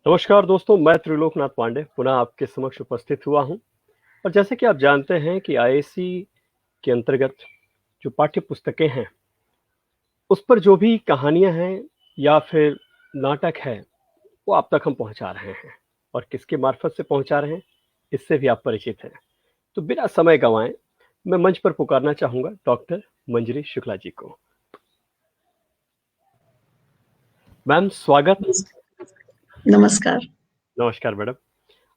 नमस्कार दोस्तों, मैं त्रिलोकनाथ पांडे पुनः आपके समक्ष उपस्थित हुआ हूं। और जैसे कि आप जानते हैं कि आईएएससी के अंतर्गत जो पाठ्य पुस्तकें हैं, उस पर जो भी कहानियां हैं या फिर नाटक है, वो आप तक हम पहुंचा रहे हैं। और किसके मार्फत से पहुंचा रहे हैं, इससे भी आप परिचित हैं। तो बिना समय गंवाए मैं मंच पर पुकारना चाहूंगा डॉक्टर मंजरी शुक्ला जी को। मैम, स्वागत। नमस्कार। नमस्कार मैडम।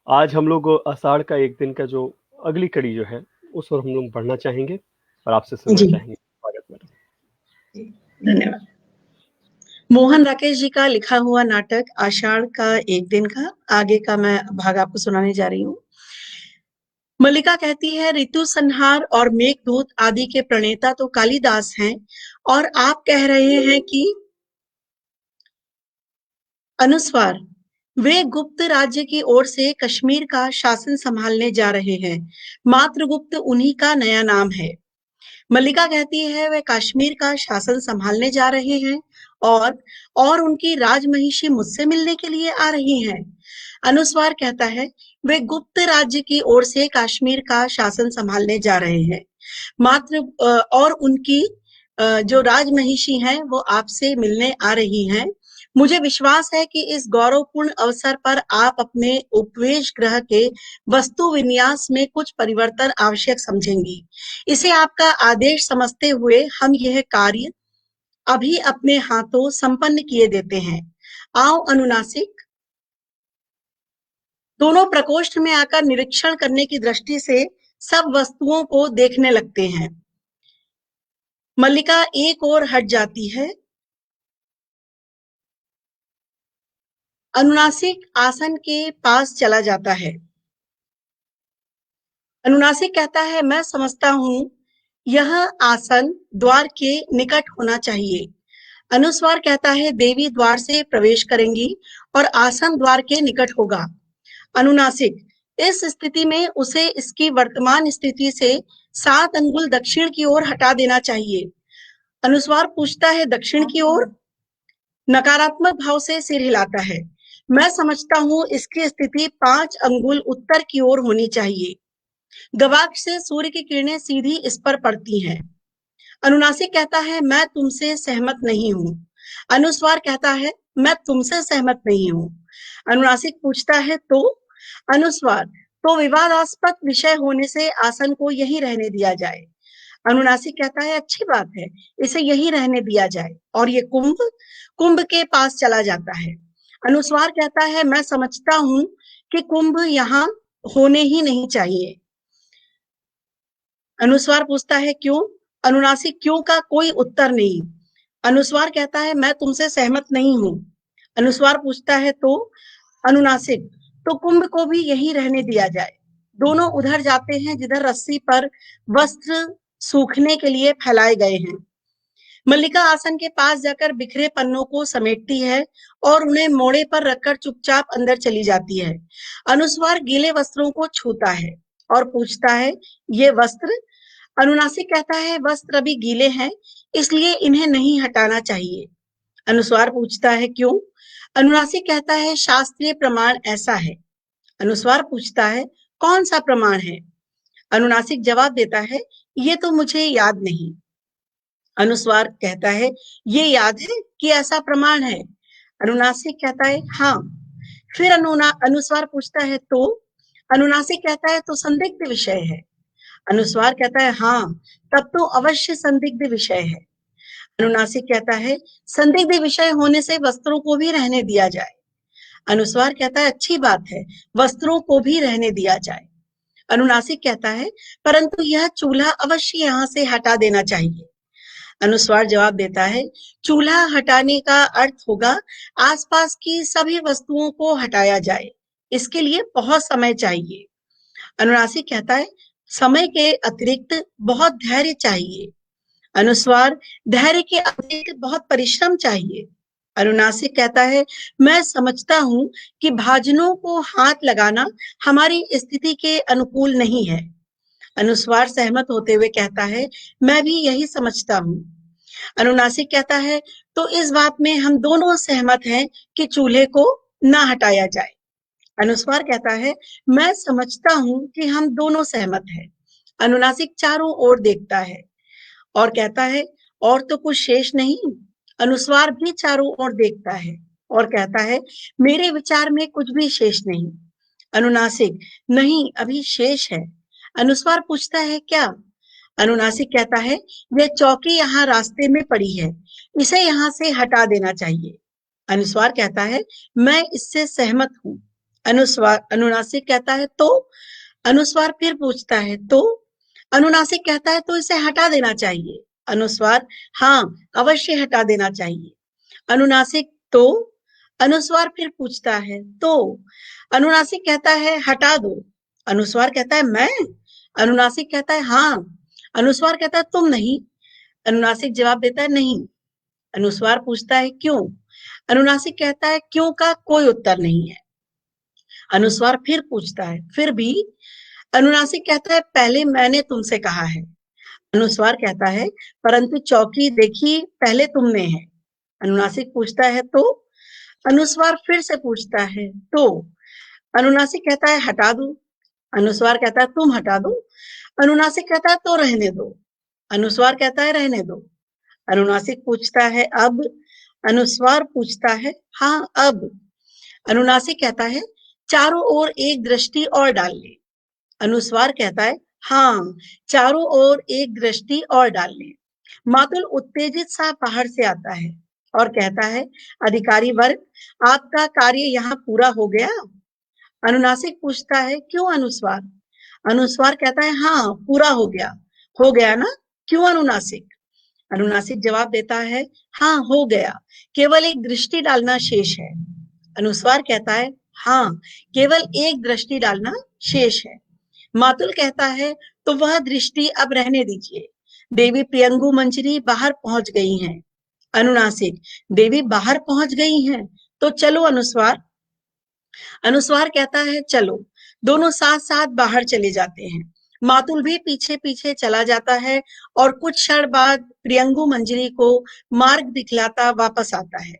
आज हम लोग आषाढ़ का एक दिन का जो अगली कड़ी जो है, उस पर हम लोग बढ़ना चाहेंगे और आपसे सुनना जी, चाहेंगे। स्वागत मैडम। धन्यवाद। मोहन राकेश जी का लिखा हुआ नाटक आषाढ़ का एक दिन का आगे का मैं भाग आपको सुनाने जा रही हूँ। मल्लिका कहती है, ऋतु संहार और मेघदूत आदि के प्रणेता तो कालिदास हैं और आप कह रहे हैं कि अनुस्वार वे गुप्त राज्य की ओर से कश्मीर का शासन संभालने जा रहे हैं। मात्रगुप्त उन्हीं का नया नाम है। मल्लिका कहती है वे कश्मीर का शासन संभालने जा रहे हैं और उनकी राजमहिषी मुझसे मिलने के लिए आ रही हैं। अनुस्वार कहता है वे गुप्त राज्य की ओर से कश्मीर का शासन संभालने जा रहे हैं। मात्र और उनकी जो राजमहिषी हैं वो आपसे मिलने आ रही हैं। मुझे विश्वास है कि इस गौरवपूर्ण अवसर पर आप अपने उपवेश गृह के वस्तु विन्यास में कुछ परिवर्तन आवश्यक समझेंगी। इसे आपका आदेश समझते हुए हम यह कार्य अभी अपने हाथों संपन्न किए देते हैं। आओ अनुनासिक। दोनों प्रकोष्ठ में आकर निरीक्षण करने की दृष्टि से सब वस्तुओं को देखने लगते हैं। मल्लिका एक ओर हट जाती है। अनुनासिक आसन के पास चला जाता है। अनुनासिक कहता है, मैं समझता हूं यह आसन द्वार के निकट होना चाहिए। अनुस्वार कहता है, देवी द्वार से प्रवेश करेंगी और आसन द्वार के निकट होगा। अनुनासिक, इस स्थिति में उसे इसकी वर्तमान स्थिति से 7 अंगुल दक्षिण की ओर हटा देना चाहिए। अनुस्वार पूछता है, दक्षिण की ओर? नकारात्मक भाव से सिर हिलाता है। मैं समझता हूं इसकी स्थिति 5 अंगुल उत्तर की ओर होनी चाहिए। गवाक्ष से सूर्य की किरणें सीधी इस पर पड़ती हैं। अनुनासिक कहता है, मैं तुमसे सहमत नहीं हूं। अनुस्वार कहता है, मैं तुमसे सहमत नहीं हूं। अनुनासिक पूछता है, तो? अनुस्वार, तो विवादास्पद विषय होने से आसन को यहीं रहने दिया जाए। अनुनासिक कहता है, अच्छी बात है, इसे यहीं रहने दिया जाए। और ये कुंभ के पास चला जाता है। अनुस्वार कहता है, मैं समझता हूं कि कुंभ यहाँ होने ही नहीं चाहिए। अनुस्वार पूछता है, क्यों? अनुनासिक क्यों का कोई उत्तर नहीं। अनुस्वार कहता है, मैं तुमसे सहमत नहीं हूं। अनुस्वार पूछता है, तो? अनुनासिक, तो कुंभ को भी यहीं रहने दिया जाए। दोनों उधर जाते हैं जिधर रस्सी पर वस्त्र सूखने के लिए फैलाए गए हैं। मल्लिका आसन के पास जाकर बिखरे पन्नों को समेटती है और उन्हें मोड़े पर रखकर चुपचाप अंदर चली जाती है। अनुस्वार गीले वस्त्रों को छूता है और पूछता है, ये वस्त्र? अनुनासिक कहता है, वस्त्र अभी गीले हैं, इसलिए इन्हें नहीं हटाना चाहिए। अनुस्वार पूछता है, क्यों? अनुनासिक कहता है, शास्त्रीय प्रमाण ऐसा है। अनुस्वार पूछता है, कौन सा प्रमाण है? अनुनासिक जवाब देता है, ये तो मुझे याद नहीं। अनुस्वार कहता है, ये याद है कि ऐसा प्रमाण है? अनुनासिक कहता है, हाँ। फिर अनुस्वार पूछता है, तो? अनुनासिक कहता है, तो संदिग्ध विषय है। अनुस्वार कहता है, हाँ, तब तो अवश्य संदिग्ध विषय है। अनुनासिक कहता है, संदिग्ध विषय होने से वस्त्रों को भी रहने दिया जाए। अनुस्वार कहता है, अच्छी बात है, वस्त्रों को भी रहने दिया जाए। अनुनासिक कहता है, परंतु यह चूल्हा अवश्य यहाँ से हटा देना चाहिए। अनुस्वार जवाब देता है, चूल्हा हटाने का अर्थ होगा आसपास की सभी वस्तुओं को हटाया जाए। इसके लिए बहुत समय चाहिए। अनुनासिक कहता है, समय के अतिरिक्त बहुत धैर्य चाहिए। अनुस्वार, धैर्य के अतिरिक्त बहुत परिश्रम चाहिए। अनुनासिक कहता है, मैं समझता हूं कि भाजनों को हाथ लगाना हमारी स्थिति के अनुकूल नहीं है। अनुस्वार सहमत होते हुए कहता है, मैं भी यही समझता हूं। अनुनासिक कहता है, तो इस बात में हम दोनों सहमत हैं कि चूल्हे को ना हटाया जाए। अनुस्वार कहता है, मैं समझता हूं कि हम दोनों सहमत हैं। अनुनासिक चारों ओर देखता है और कहता है, और तो कुछ शेष नहीं। अनुस्वार भी चारों ओर देखता है और कहता है, मेरे विचार में कुछ भी शेष नहीं। अनुनासिक, नहीं, अभी शेष है। अनुस्वार पूछता है, क्या? अनुनासिक कहता है, यह चौकी यहाँ रास्ते में पड़ी है, इसे यहाँ से हटा देना चाहिए। अनुस्वार कहता है, मैं इससे सहमत हूँ। अनुनासिक कहता है, तो? अनुस्वार फिर पूछता है, तो? अनुनासिक कहता है, तो इसे हटा देना चाहिए। अनुस्वार, हाँ, अवश्य हटा देना चाहिए। अनुनासिक, तो? अनुस्वार फिर पूछता है, तो? अनुनासिक कहता है, हटा दो। अनुस्वार कहता है, मैं? अनुनासिक कहता है, हाँ। अनुस्वार कहता है, तुम नहीं। अनुनासिक जवाब देता है, नहीं। अनुस्वार पूछता है, क्यों? अनुनासिक कहता है, क्यों का कोई उत्तर नहीं है। अनुस्वार फिर पूछता है, फिर भी? अनुनासिक कहता है, पहले मैंने तुमसे कहा है। अनुस्वार कहता है, परंतु चौकी देखी पहले तुमने है। अनुनासिक पूछता है, तो? अनुस्वार फिर से पूछता है, तो? अनुनासिक कहता है, हटा दो। अनुस्वार कहता है, तुम हटा दो। अनुनासिक कहता है, तो रहने दो। अनुस्वार कहता है, रहने दो। अनुनासिक पूछता है, अब? अनुस्वार पूछता है, हाँ, अब। अनुनासिक कहता है, चारों ओर एक दृष्टि और डाल ले। अनुस्वार कहता है, हाँ, चारों ओर एक दृष्टि और डाल ले। मातुल उत्तेजित सा बाहर से आता है और कहता है, अधिकारी वर्ग, आपका कार्य यहाँ पूरा हो गया? अनुनासिक पूछता है, क्यों अनुस्वार? अनुस्वार कहता है, हाँ, पूरा हो गया। हो गया ना? क्यों अनुनासिक? अनुनासिक जवाब देता है, हाँ, हो गया, केवल एक दृष्टि डालना शेष है। अनुस्वार कहता है, हाँ, केवल एक दृष्टि डालना शेष है। मातुल कहता है, तो वह दृष्टि अब रहने दीजिए। देवी प्रियंगु मंजरी बाहर पहुंच गई हैं। अनुनासिक, देवी बाहर पहुंच गई हैं, तो चलो अनुस्वार। अनुस्वार कहता है, चलो। दोनों साथ साथ बाहर चले जाते हैं। मातुल भी पीछे पीछे चला जाता है और कुछ क्षण बाद प्रियंगु मंजरी को मार्ग दिखलाता वापस आता है।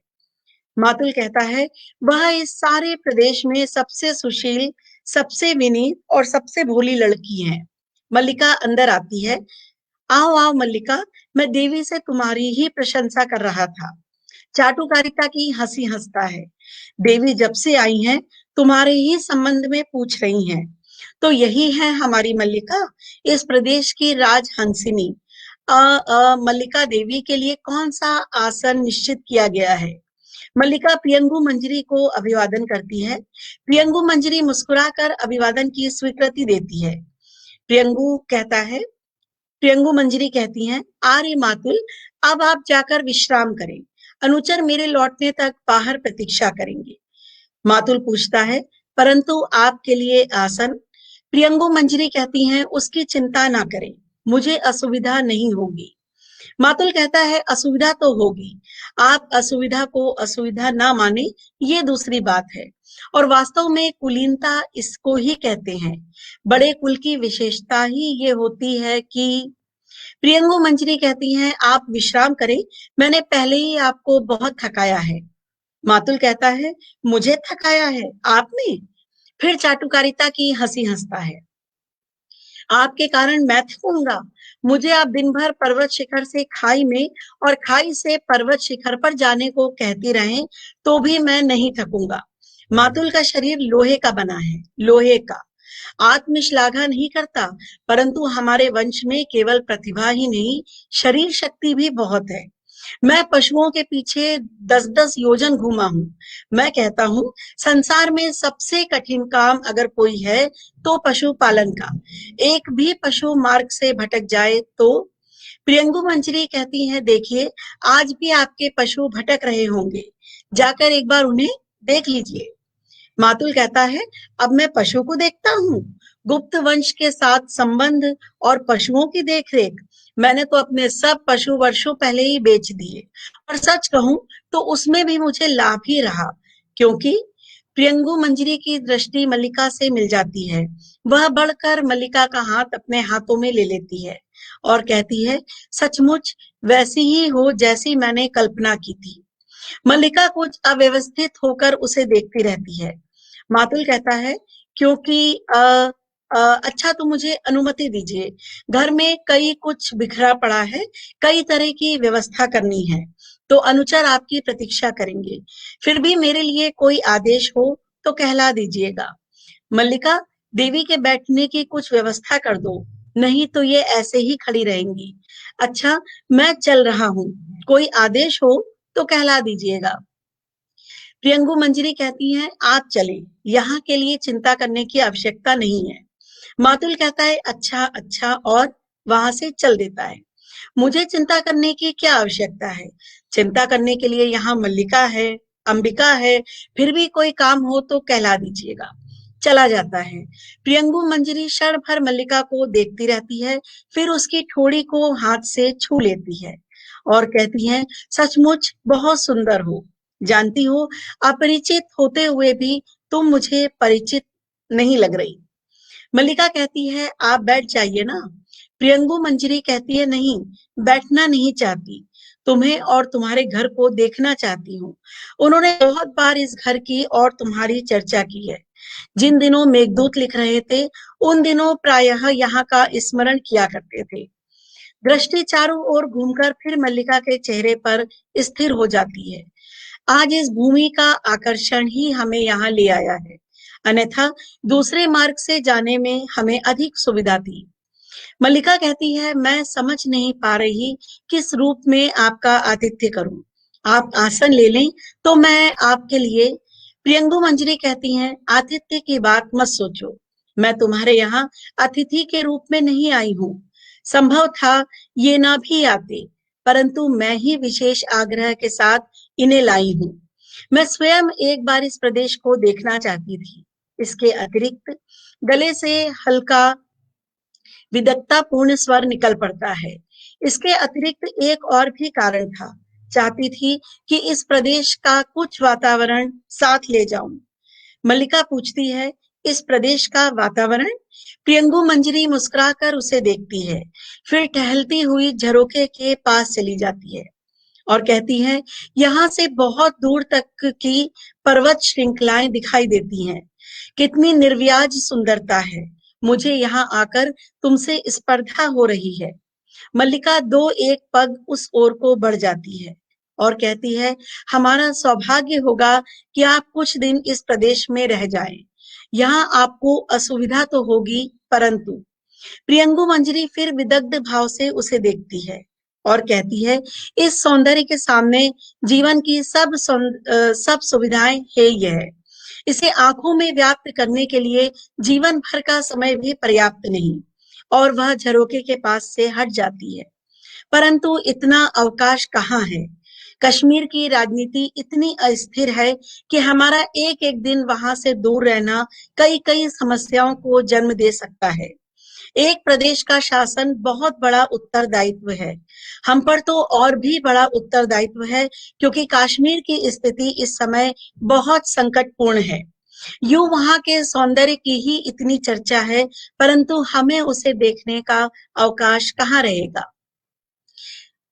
मातुल कहता है, वह इस सारे प्रदेश में सबसे सुशील, सबसे विनीत और सबसे भोली लड़की है। मल्लिका अंदर आती है। आओ आओ मल्लिका, मैं देवी से तुम्हारी ही प्रशंसा कर रहा था। चाटुकारिता की हंसी हंसता है। देवी जब से आई हैं, तुम्हारे ही संबंध में पूछ रही हैं। तो यही है हमारी मल्लिका, इस प्रदेश की राजहंसिनी। मल्लिका देवी के लिए कौन सा आसन निश्चित किया गया है? मल्लिका प्रियंगु मंजरी को अभिवादन करती है। प्रियंगु मंजरी मुस्कुराकर अभिवादन की स्वीकृति देती है। प्रियंगु मंजरी कहती हैं, आर्य मातुल, अब आप जाकर विश्राम करें। अनुचर मेरे लौटने तक बाहर प्रतीक्षा करेंगे। मातुल पूछता है, परंतु आपके लिए आसन? प्रियंगु मंजरी कहती हैं, उसकी चिंता ना करें, मुझे असुविधा नहीं होगी। मातुल कहता है, असुविधा तो होगी। आप असुविधा को असुविधा ना माने, ये दूसरी बात है। और वास्तव में कुलीनता इसको ही कहते हैं। बड़े कुल की विशेषता ही ये होती है कि प्रियंगु मंजरी कहती हैं, आप विश्राम करें, मैंने पहले ही आपको बहुत थकाया है। मातुल कहता है, मुझे थकाया है आपने? फिर चाटुकारिता की हंसी हंसता है। आपके कारण मैं थकूंगा? मुझे आप दिन भर पर्वत शिखर से खाई में और खाई से पर्वत शिखर पर जाने को कहती रहें, तो भी मैं नहीं थकूंगा। मातुल का शरीर लोहे का बना है, लोहे का। आत्मश्लाघा नहीं करता, परंतु हमारे वंश में केवल प्रतिभा ही नहीं, शरीर शक्ति भी बहुत है। मैं पशुओं के पीछे 10-10 योजन घूमा हूं। मैं कहता हूं, संसार में सबसे कठिन काम अगर कोई है तो पशुपालन का। एक भी पशु मार्ग से भटक जाए तो? प्रियंगु मंजरी कहती हैं, देखिए, आज भी आपके पशु भटक रहे होंगे, जाकर एक बार उन्हें देख लीजिए। मातुल कहता है, अब मैं पशु को देखता हूँ? गुप्त वंश के साथ संबंध और पशुओं की देखरेख? मैंने तो अपने सब पशु वर्षों पहले ही बेच दिए, और सच कहूं तो उसमें भी मुझे लाभ ही रहा, क्योंकि प्रियंगु मंजरी की दृष्टि मल्लिका से मिल जाती है। वह बढ़कर मल्लिका का हाथ अपने हाथों में ले लेती है और कहती है, सचमुच वैसी ही हो जैसी मैंने कल्पना की थी। मल्लिका कुछ अव्यवस्थित होकर उसे देखती रहती है। मातुल कहता है, क्योंकि अच्छा तो मुझे अनुमति दीजिए। घर में कई कुछ बिखरा पड़ा है, कई तरह की व्यवस्था करनी है, तो अनुचर आपकी प्रतीक्षा करेंगे। फिर भी मेरे लिए कोई आदेश हो तो कहला दीजिएगा। मल्लिका, देवी के बैठने की कुछ व्यवस्था कर दो, नहीं तो ये ऐसे ही खड़ी रहेंगी। अच्छा, मैं चल रहा हूँ, कोई आदेश हो तो कहला दीजिएगा। प्रियंगु मंजरी कहती हैं, आप चले, यहाँ के लिए चिंता करने की आवश्यकता नहीं है। मातुल कहता है, अच्छा अच्छा, और वहां से चल देता है। मुझे चिंता करने की क्या आवश्यकता है? चिंता करने के लिए यहाँ मल्लिका है, अंबिका है, फिर भी कोई काम हो तो कहला दीजिएगा। चला जाता है। प्रियंगु मंजरी क्षण भर मल्लिका को देखती रहती है, फिर उसकी ठोड़ी को हाथ से छू लेती है और कहती है, सचमुच बहुत सुंदर हो। जानती हो, अपरिचित होते हुए भी तुम मुझे परिचित नहीं लग रही। मल्लिका कहती है, आप बैठ जाइए ना। प्रियंगु मंजरी कहती है, नहीं, बैठना नहीं चाहती, तुम्हें और तुम्हारे घर को देखना चाहती हूँ। उन्होंने बहुत बार इस घर की और तुम्हारी चर्चा की है। जिन दिनों मेघदूत लिख रहे थे, उन दिनों प्रायः यहाँ का स्मरण किया करते थे। दृष्टि चारों ओर घूमकर फिर मल्लिका के चेहरे पर स्थिर हो जाती है। आज इस भूमि का आकर्षण ही हमें यहाँ ले आया है, अन्यथा दूसरे मार्ग से जाने में हमें अधिक सुविधा थी। मल्लिका कहती है, मैं समझ नहीं पा रही किस रूप में आपका आतिथ्य करूं। आप आसन ले लें तो मैं आपके लिए। प्रियंगु मंजरी कहती हैं, आतिथ्य की बात मत सोचो, मैं तुम्हारे यहाँ अतिथि के रूप में नहीं आई हूँ। संभव था ये ना भी आते, परंतु मैं ही विशेष आग्रह के साथ इन्हें लाई हूँ। मैं स्वयं एक बार इस प्रदेश को देखना चाहती थी। इसके अतिरिक्त गले से हल्का विदग्धतापूर्ण स्वर निकल पड़ता है। इसके अतिरिक्त एक और भी कारण था। चाहती थी कि इस प्रदेश का कुछ वातावरण साथ ले जाऊं। मल्लिका पूछती है, इस प्रदेश का वातावरण? प्रियंगु मंजरी मुस्कुराकर उसे देखती है, फिर टहलती हुई झरोखे के पास चली जाती है और कहती है, यहाँ से बहुत दूर तक की पर्वत श्रृंखलाएं दिखाई देती हैं। कितनी निर्व्याज सुंदरता है। मुझे यहाँ आकर तुमसे स्पर्धा हो रही है। मल्लिका दो एक पग उस ओर को बढ़ जाती है और कहती है, हमारा सौभाग्य होगा कि आप कुछ दिन इस प्रदेश में रह जाएं। यहाँ आपको असुविधा तो होगी, परंतु प्रियंगु मंजरी फिर विदग्ध भाव से उसे देखती है और कहती है, इस सौंदर्य के सामने जीवन की सब सुविधाएं है यह। इसे आंखों में व्याप्त करने के लिए जीवन भर का समय भी पर्याप्त नहीं। और वह झरोके के पास से हट जाती है। परंतु इतना अवकाश कहाँ है? कश्मीर की राजनीति इतनी अस्थिर है कि हमारा एक एक दिन वहां से दूर रहना कई कई समस्याओं को जन्म दे सकता है। एक प्रदेश का शासन बहुत बड़ा उत्तरदायित्व है। हम पर तो और भी बड़ा उत्तरदायित्व है, क्योंकि कश्मीर की स्थिति इस समय बहुत संकटपूर्ण है। यूं वहां के सौंदर्य की ही इतनी चर्चा है, परंतु हमें उसे देखने का अवकाश कहाँ रहेगा।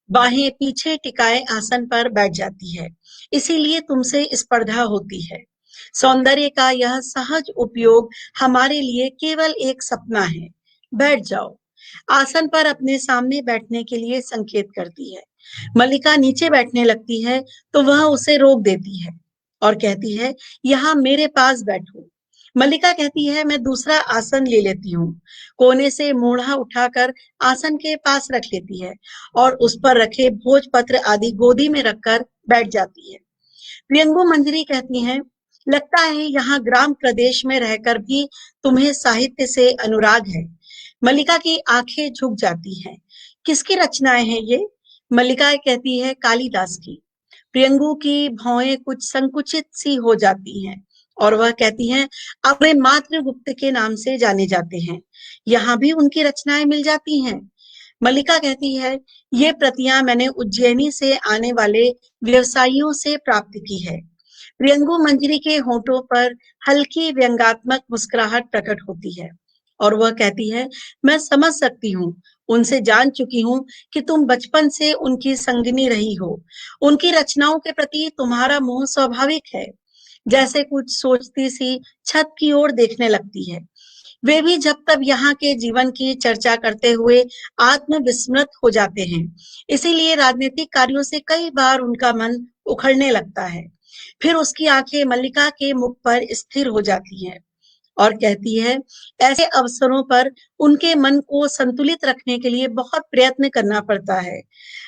बाहें पीछे टिकाए आसन पर बैठ जाती है। इसीलिए तुमसे स्पर्धा होती है। सौंदर्य का यह सहज उपयोग हमारे लिए केवल एक सपना है। बैठ जाओ। आसन पर अपने सामने बैठने के लिए संकेत करती है। मल्लिका नीचे बैठने लगती है तो वह उसे रोक देती है और कहती है, यहाँ मेरे पास बैठो। मल्लिका कहती है, मैं दूसरा आसन ले लेती हूँ। कोने से मोढ़ा उठाकर आसन के पास रख लेती है और उस पर रखे भोजपत्र आदि गोदी में रखकर बैठ जाती है। प्रियंगु मंजरी कहती हैं, लगता है यहाँ ग्राम प्रदेश में रहकर भी तुम्हें साहित्य से अनुराग है। मल्लिका की आंखें झुक जाती हैं। किसकी रचनाएं हैं ये? मल्लिका कहती है, कालिदास की। प्रियंगु की भौहें कुछ संकुचित सी हो जाती हैं और वह कहती हैं, अब वे मातृगुप्त के नाम से जाने जाते हैं। यहाँ भी उनकी रचनाएं मिल जाती हैं। मल्लिका कहती है, ये प्रतियां मैंने उज्जैनी से आने वाले व्यवसायियों से प्राप्त की है। प्रियंगु मंजरी के होठों पर हल्की व्यंग्यात्मक मुस्कुराहट प्रकट होती है और वह कहती है, मैं समझ सकती हूँ, उनसे जान चुकी हूँ कि तुम बचपन से उनकी संगिनी रही हो। उनकी रचनाओं के प्रति तुम्हारा मोह स्वाभाविक है। जैसे कुछ सोचती सी छत की ओर देखने लगती है। वे भी जब तब यहाँ के जीवन की चर्चा करते हुए आत्मविस्मृत हो जाते हैं। इसीलिए राजनीतिक कार्यों से कई बार उनका मन उखड़ने लगता है। फिर उसकी आंखें मल्लिका के मुख पर स्थिर हो जाती हैं और कहती है, ऐसे अवसरों पर उनके मन को संतुलित रखने के लिए बहुत प्रयत्न करना पड़ता है।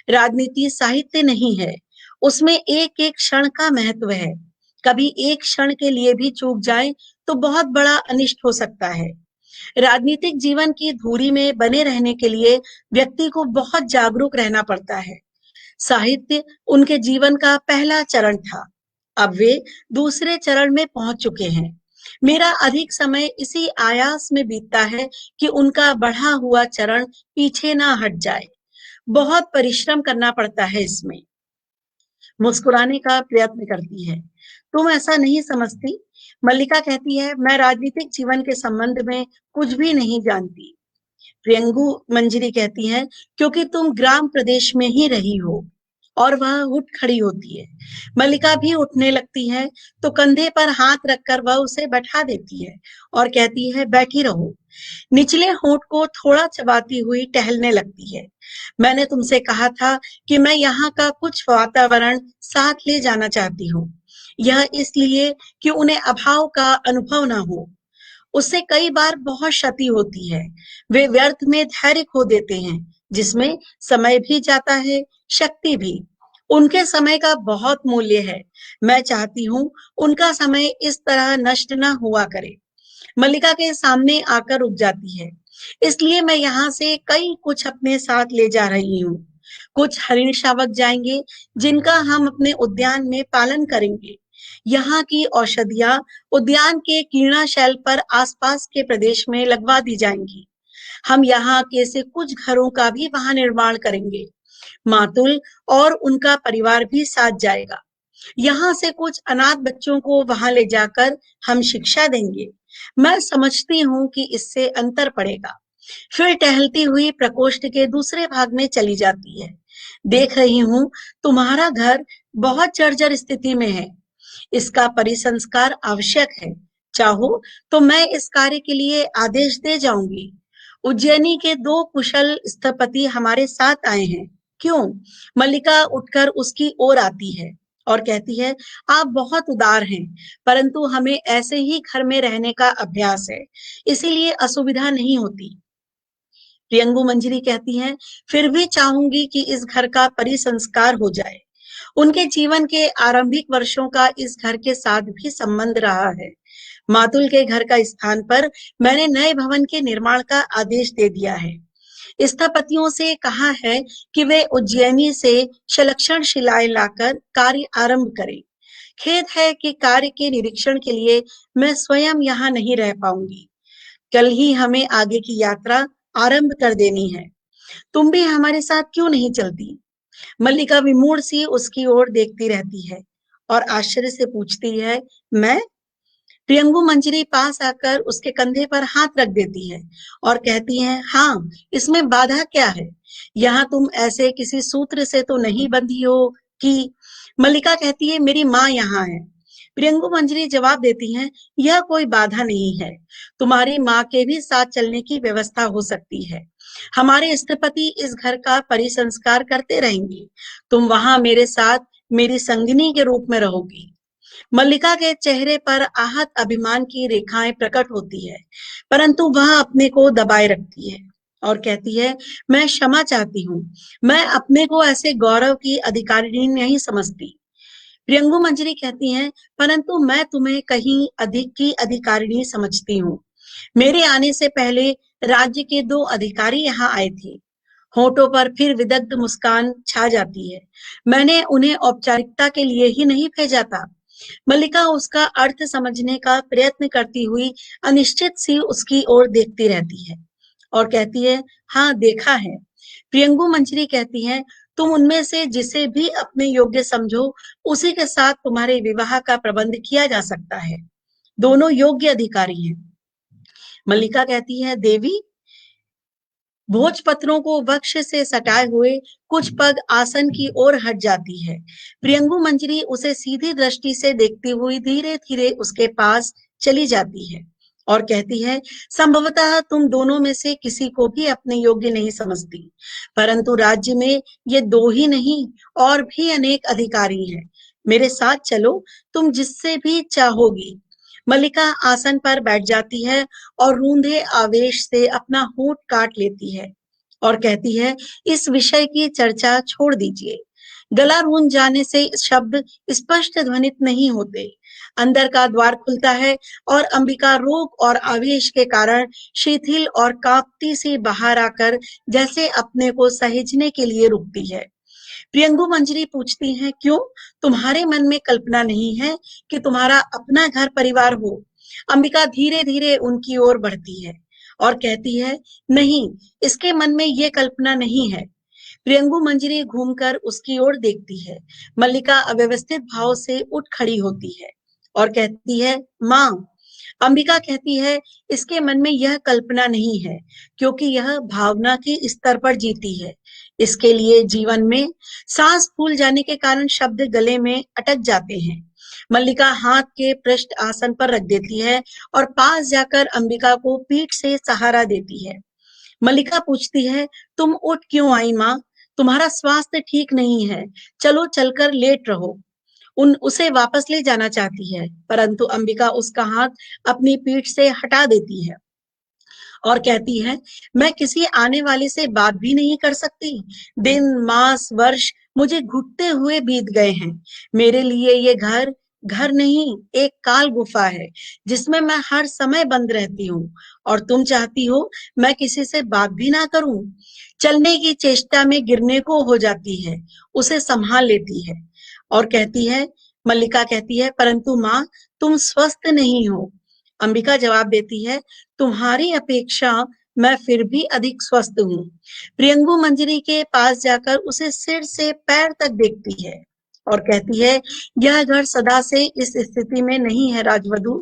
राजनीति साहित्य नहीं है, उसमें एक एक क्षण का महत्व है। कभी एक क्षण के लिए भी चूक जाए तो बहुत बड़ा अनिष्ट हो सकता है। राजनीतिक जीवन की धुरी में बने रहने के लिए व्यक्ति को बहुत जागरूक रहना पड़ता है। साहित्य उनके जीवन का पहला चरण था। अब वे दूसरे चरण में पहुंच चुके हैं। मेरा अधिक समय इसी आयास में बीतता है कि उनका बढ़ा हुआ चरण पीछे ना हट जाए। बहुत परिश्रम करना पड़ता है इसमें। मुस्कुराने का प्रयत्न करती है। तुम ऐसा नहीं समझती? मल्लिका कहती है, मैं राजनीतिक जीवन के संबंध में कुछ भी नहीं जानती। प्रियंगु मंजरी कहती है, क्योंकि तुम ग्राम प्रदेश में ही रही हो। और वह उठ खड़ी होती है। मल्लिका भी उठने लगती है तो कंधे पर हाथ रखकर वह उसे बैठा देती है और कहती है, बैठी रहो। निचले होंठ को थोड़ा चबाती हुई टहलने लगती है। मैंने तुमसे कहा था कि मैं यहाँ का कुछ वातावरण साथ ले जाना चाहती हूँ। यह इसलिए कि उन्हें अभाव का अनुभव ना हो। उससे कई बार बहुत क्षति होती है। वे व्यर्थ में धैर्य खो देते हैं, जिसमें समय भी जाता है, शक्ति भी। उनके समय का बहुत मूल्य है। मैं चाहती हूँ उनका समय इस तरह नष्ट ना हुआ करे। मल्लिका के सामने आकर रुक जाती है। इसलिए मैं यहाँ से कई कुछ अपने साथ ले जा रही हूँ। कुछ हरिण शावक जाएंगे, जिनका हम अपने उद्यान में पालन करेंगे। यहाँ की औषधियां उद्यान के कीर्णाशैल पर आसपास के प्रदेश में लगवा दी जाएंगी। हम यहाँ के से कुछ घरों का भी वहां निर्माण करेंगे। मातुल और उनका परिवार भी साथ जाएगा। यहाँ से कुछ अनाथ बच्चों को वहां ले जाकर हम शिक्षा देंगे। मैं समझती हूँ कि इससे अंतर पड़ेगा। फिर टहलती हुई प्रकोष्ठ के दूसरे भाग में चली जाती है। देख रही हूँ तुम्हारा घर बहुत जर्जर स्थिति में है। इसका परिसंस्कार आवश्यक है। चाहो तो मैं इस कार्य के लिए आदेश दे जाऊंगी। उज्जैनी के 2 कुशल स्थपति हमारे साथ आए हैं। क्यों? मल्लिका उठकर उसकी ओर आती है और कहती है, आप बहुत उदार हैं, परंतु हमें ऐसे ही घर में रहने का अभ्यास है, इसीलिए असुविधा नहीं होती। प्रियंगु मंजरी कहती हैं, फिर भी चाहूंगी कि इस घर का परिसंस्कार हो जाए। उनके जीवन के आरंभिक वर्षों का इस घर के साथ भी संबंध रहा है। मातुल के घर का स्थान पर मैंने नए भवन के निर्माण का आदेश दे दिया है। स्थपतियों से कहा है कि वे उज्जैनी से संलक्षण शिलाएं लाकर कार्य आरंभ करें। खेद है कि कार्य के निरीक्षण के लिए मैं स्वयं यहाँ नहीं रह पाऊंगी। कल ही हमें आगे की यात्रा आरंभ कर देनी है। तुम भी हमारे साथ क्यों नहीं चलती? मल्लिका विमूढ़ सी उसकी ओर देखती रहती है और आश्चर्य से पूछती है, मैं? प्रियंगु मंजरी पास आकर उसके कंधे पर हाथ रख देती है और कहती है, हाँ, इसमें बाधा क्या है? यहाँ तुम ऐसे किसी सूत्र से तो नहीं बंधी हो कि? मल्लिका कहती है, मेरी माँ यहाँ है। प्रियंगु मंजरी जवाब देती हैं, यह कोई बाधा नहीं है। तुम्हारी माँ के भी साथ चलने की व्यवस्था हो सकती है। हमारे स्थपति इस घर का परिसंस्कार करते रहेंगे। तुम वहां मेरे साथ मेरी संगिनी के रूप में रहोगी। मल्लिका के चेहरे पर आहत अभिमान की रेखाएं प्रकट होती है, परंतु वह अपने को दबाए रखती है और कहती है, मैं क्षमा चाहती हूँ। मैं अपने को ऐसे गौरव की अधिकारिणी नहीं समझती। प्रियंगु मंजरी कहती हैं, परंतु मैं तुम्हें कहीं अधिक की अधिकारिणी समझती हूँ। मेरे आने से पहले राज्य के 2 अधिकारी यहाँ आए थे। होठों पर फिर विदग्ध मुस्कान छा जाती है। मैंने उन्हें औपचारिकता के लिए ही नहीं भेजा था। मल्लिका उसका अर्थ समझने का प्रयत्न करती हुई अनिश्चित सी उसकी ओर देखती रहती है और कहती है, हाँ, देखा है। प्रियंगु मंजरी कहती है, तुम उनमें से जिसे भी अपने योग्य समझो, उसी के साथ तुम्हारे विवाह का प्रबंध किया जा सकता है। दोनों योग्य अधिकारी हैं। मल्लिका कहती है, देवी, भोजपत्रों को वक्ष से सटाए हुए कुछ पग आसन की ओर हट जाती है। प्रियंगु मंजरी उसे सीधी दृष्टि से देखती हुई धीरे धीरे उसके पास चली जाती है और कहती है, संभवतः तुम दोनों में से किसी को भी अपने योग्य नहीं समझती, परंतु राज्य में ये दो ही नहीं और भी अनेक अधिकारी हैं। मेरे साथ चलो, तुम जिससे भी चाहोगी। मल्लिका आसन पर बैठ जाती है और रूंधे आवेश से अपना होंठ काट लेती है और कहती है, इस विषय की चर्चा छोड़ दीजिए। गला रूंध जाने से शब्द स्पष्ट ध्वनित नहीं होते। अंदर का द्वार खुलता है और अंबिका रोग और आवेश के कारण शिथिल और कांपती सी बाहर आकर जैसे अपने को सहेजने के लिए रुकती है। प्रियंगु मंजरी पूछती हैं, क्यों? तुम्हारे मन में कल्पना नहीं है कि तुम्हारा अपना घर परिवार हो? अंबिका धीरे धीरे उनकी ओर बढ़ती है और कहती है, नहीं, इसके मन में ये कल्पना नहीं है। प्रियंगु मंजरी घूमकर उसकी ओर देखती है। मल्लिका अव्यवस्थित भाव से उठ खड़ी होती है और कहती है, माँ। अंबिका कहती है, इसके मन में यह कल्पना नहीं है, क्योंकि यह भावना के स्तर पर जीती है। इसके लिए जीवन में सांस फूल जाने के कारण शब्द गले में अटक जाते हैं। मल्लिका हाथ के पृष्ठ आसन पर रख देती है और पास जाकर अंबिका को पीठ से सहारा देती है। मल्लिका पूछती है, तुम उठ क्यों आई माँ? तुम्हारा स्वास्थ्य ठीक नहीं है, चलो चलकर लेट रहो। उसे वापस ले जाना चाहती है, परंतु अंबिका उसका हाथ अपनी पीठ से हटा देती है और कहती है, मैं किसी आने वाले से बात भी नहीं कर सकती। दिन, मास, वर्ष मुझे घुटते हुए बीत गए हैं। मेरे लिए ये घर घर नहीं, एक काल गुफा है जिसमें मैं हर समय बंद रहती हूँ, और तुम चाहती हो मैं किसी से बात भी ना करूं। चलने की चेष्टा में गिरने को हो जाती है, उसे संभाल लेती है और कहती है, मल्लिका कहती है, परंतु माँ, तुम स्वस्थ नहीं हो। अंबिका जवाब देती है, तुम्हारी अपेक्षा मैं फिर भी अधिक स्वस्थ हूँ। प्रियंगु मंजरी के पास जाकर उसे सिर से पैर तक देखती है और कहती है, यह घर सदा से इस स्थिति में नहीं है राजवधु।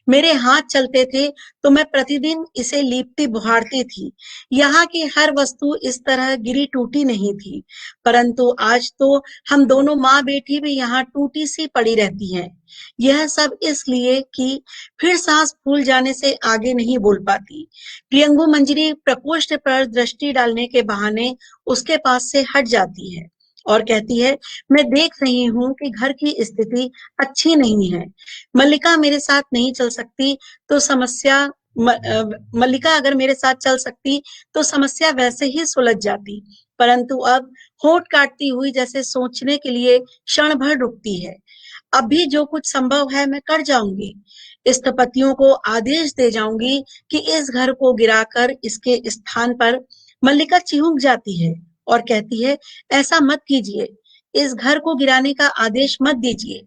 मेरे हाथ चलते थे तो मैं प्रतिदिन इसे लीपती बुहारती थी। यहाँ की हर वस्तु इस तरह गिरी टूटी नहीं थी, परंतु आज तो हम दोनों माँ बेटी भी यहाँ टूटी सी पड़ी रहती हैं। यह सब इसलिए कि फिर सांस फूल जाने से आगे नहीं बोल पाती। प्रियंगु मंजरी प्रकोष्ठ पर दृष्टि डालने के बहाने उसके पास से हट जाती है और कहती है, मैं देख रही हूँ कि घर की स्थिति अच्छी नहीं है। मल्लिका मेरे साथ नहीं चल सकती तो मल्लिका अगर मेरे साथ चल सकती तो समस्या वैसे ही सुलझ जाती, परंतु अब होंठ काटती हुई जैसे सोचने के लिए क्षण भर रुकती है। अभी जो कुछ संभव है मैं कर जाऊंगी। स्थपतियों को आदेश दे जाऊंगी कि इस घर को गिराकर इसके स्थान पर। मल्लिका चिहुक जाती है और कहती है, ऐसा मत कीजिए, इस घर को गिराने का आदेश मत दीजिए।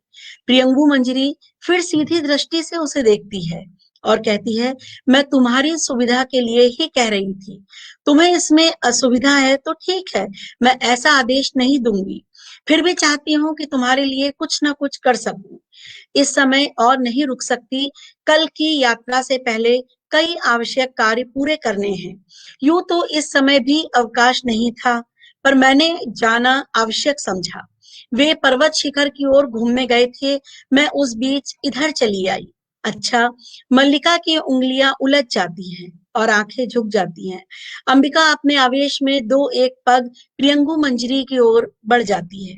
प्रियंगु मंजरी फिर सीधी दृष्टि से उसे देखती है और कहती है, मैं तुम्हारी सुविधा के लिए ही कह रही थी। तुम्हें इसमें असुविधा है तो ठीक है, मैं ऐसा आदेश नहीं दूंगी। फिर भी चाहती हूँ कि तुम्हारे लिए कुछ ना कुछ कर सकूं। इस समय और नहीं रुक सकती। कल की यात्रा से पहले कई आवश्यक कार्य पूरे करने हैं। यूं तो इस समय भी अवकाश नहीं था, पर मैंने जाना आवश्यक समझा। वे पर्वत शिखर की ओर घूमने गए थे, मैं उस बीच इधर चली आई। अच्छा। मल्लिका की उंगलियां उलझ जाती हैं और आंखें झुक जाती हैं। अंबिका अपने आवेश में दो एक पग प्रियंगु मंजरी की ओर बढ़ जाती है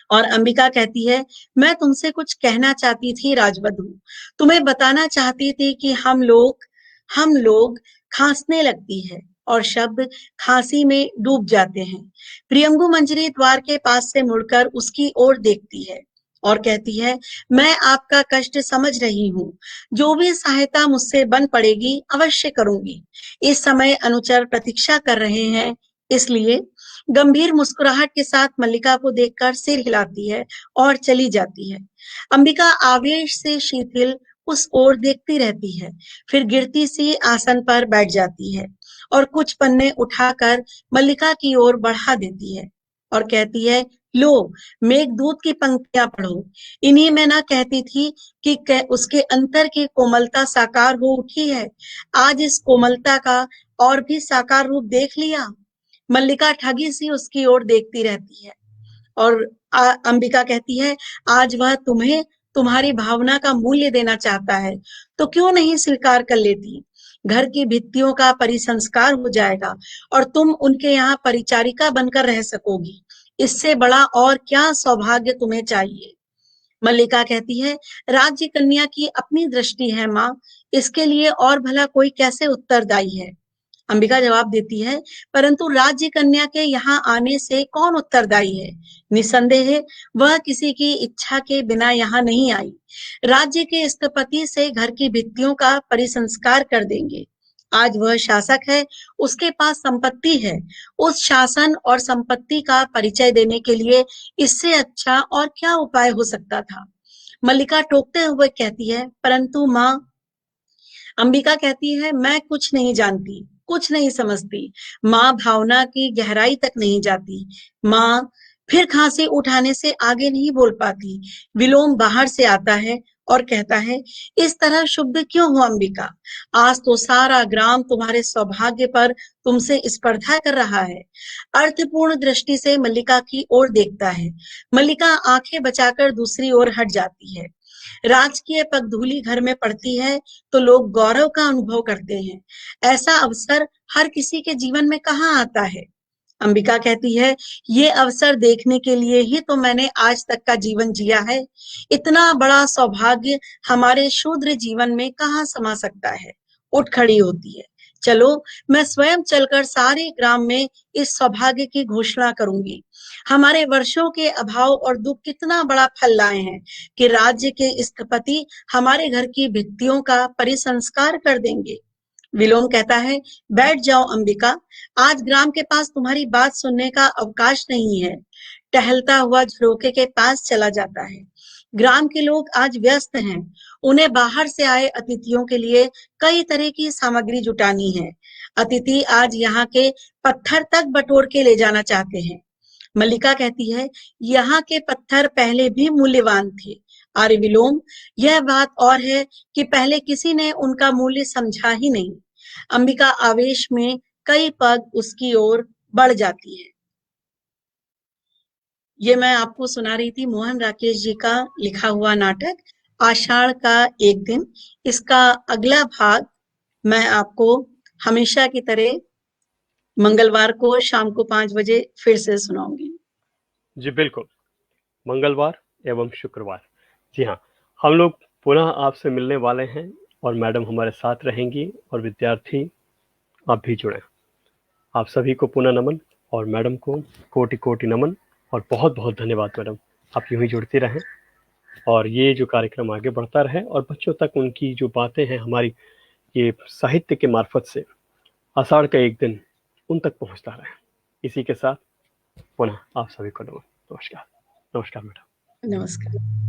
और अंबिका कहती है, मैं तुमसे कुछ कहना चाहती थी राजवधु। तुम्हें बताना चाहती थी कि हम लोग खांसने लगती है और शब्द खांसी में डूब जाते हैं। प्रियंगु मंजरी द्वार के पास से मुड़कर उसकी ओर देखती है और कहती है, मैं आपका कष्ट समझ रही हूँ। जो भी सहायता मुझसे बन पड़ेगी अवश्य करूंगी। इस समय अनुचर प्रतीक्षा कर रहे हैं, इसलिए गंभीर मुस्कुराहट के साथ मल्लिका को देखकर सिर हिलाती है और चली जाती है। अंबिका आवेश से शिथिल उस ओर देखती रहती है, फिर गिरती सी आसन पर बैठ जाती है और कुछ पन्ने उठाकर मल्लिका की ओर बढ़ा देती है। और कहती है, लो मेघदूत की पंक्तियां पढ़ो। इन्हीं में ना कहती थी कि उसके अंतर की कोमलता साकार हो उठी है। आज इस कोमलता का और भी साकार रूप देख लिया। मल्लिका ठगी सी उसकी ओर देखती रहती है और अंबिका कहती है, आज वह तुम्हें तुम्हारी भावना का मूल्य देना चाहता है तो क्यों नहीं स्वीकार कर लेती। घर की भित्तियों का परिसंस्कार हो जाएगा और तुम उनके यहाँ परिचारिका बनकर रह सकोगी। इससे बड़ा और क्या सौभाग्य तुम्हें चाहिए। मल्लिका कहती है, राज्य कन्या की अपनी दृष्टि है माँ, इसके लिए और भला कोई कैसे उत्तरदायी है। अंबिका जवाब देती है, परंतु राज्य कन्या के यहाँ आने से कौन उत्तरदायी है। निसंदेह वह किसी की इच्छा के बिना यहाँ नहीं आई। राज्य के स्थपति से घर की भित्तियों का परिसंस्कार कर देंगे। आज वह शासक है, उसके पास संपत्ति है। उस शासन और संपत्ति का परिचय देने के लिए इससे अच्छा और क्या उपाय हो सकता था। मल्लिका टोकते हुए कहती है, परंतु माँ। अंबिका कहती है, मैं कुछ नहीं जानती, कुछ नहीं समझती। माँ भावना की गहराई तक नहीं जाती। माँ फिर खांसी उठाने से आगे नहीं बोल पाती। विलोम बाहर से आता है और कहता है, इस तरह शुद्ध क्यों हो अंबिका। आज तो सारा ग्राम तुम्हारे सौभाग्य पर तुमसे स्पर्धा कर रहा है। अर्थपूर्ण दृष्टि से मल्लिका की ओर देखता है। मल्लिका आंखें बचाकर दूसरी ओर हट जाती है। राजकीय पगधूली घर में पड़ती है तो लोग गौरव का अनुभव करते हैं। ऐसा अवसर हर किसी के जीवन में कहाँ आता है। अंबिका कहती है, ये अवसर देखने के लिए ही तो मैंने आज तक का जीवन जिया है। इतना बड़ा सौभाग्य हमारे शूद्र जीवन में कहाँ समा सकता है। उठ खड़ी होती है, चलो मैं स्वयं चलकर सारे ग्राम में इस सौभाग्य की घोषणा करूंगी। हमारे वर्षों के अभाव और दुख कितना बड़ा फल लाए हैं कि राज्य के स्थपति हमारे घर की भित्तियों का परिसंस्कार कर देंगे। विलोम कहता है, बैठ जाओ अंबिका, आज ग्राम के पास तुम्हारी बात सुनने का अवकाश नहीं है। टहलता हुआ झरोके के पास चला जाता है। ग्राम के लोग आज व्यस्त हैं। उन्हें बाहर से आए अतिथियों के लिए कई तरह की सामग्री जुटानी है। अतिथि आज यहाँ के पत्थर तक बटोर के ले जाना चाहते हैं। मल्लिका कहती है, यहाँ के पत्थर पहले भी मूल्यवान थे। आर्य विलोम, यह बात और है कि पहले किसी ने उनका मूल्य समझा ही नहीं। अंबिका आवेश में कई पग उसकी ओर बढ़ जाती है। ये मैं आपको सुना रही थी मोहन राकेश जी का लिखा हुआ नाटक आषाढ़ का एक दिन। इसका अगला भाग मैं आपको हमेशा की तरह मंगलवार को शाम को 5 बजे फिर से सुनाऊंगी। जी बिल्कुल, मंगलवार एवं शुक्रवार। जी हाँ, हम लोग पुनः आपसे मिलने वाले हैं और मैडम हमारे साथ रहेंगी और विद्यार्थी आप भी जुड़ें। आप सभी को पुनः नमन और मैडम को कोटि कोटि नमन और बहुत बहुत धन्यवाद मैडम। आप यूं ही जुड़ती रहें और ये जो कार्यक्रम आगे बढ़ता रहे और बच्चों तक उनकी जो बातें हैं हमारी ये साहित्य के मार्फत से आषाढ़ का एक दिन उन तक पहुंचता रहे। इसी के साथ पुनः आप सभी को नमन। नमस्कार। नमस्कार मैडम। नमस्कार।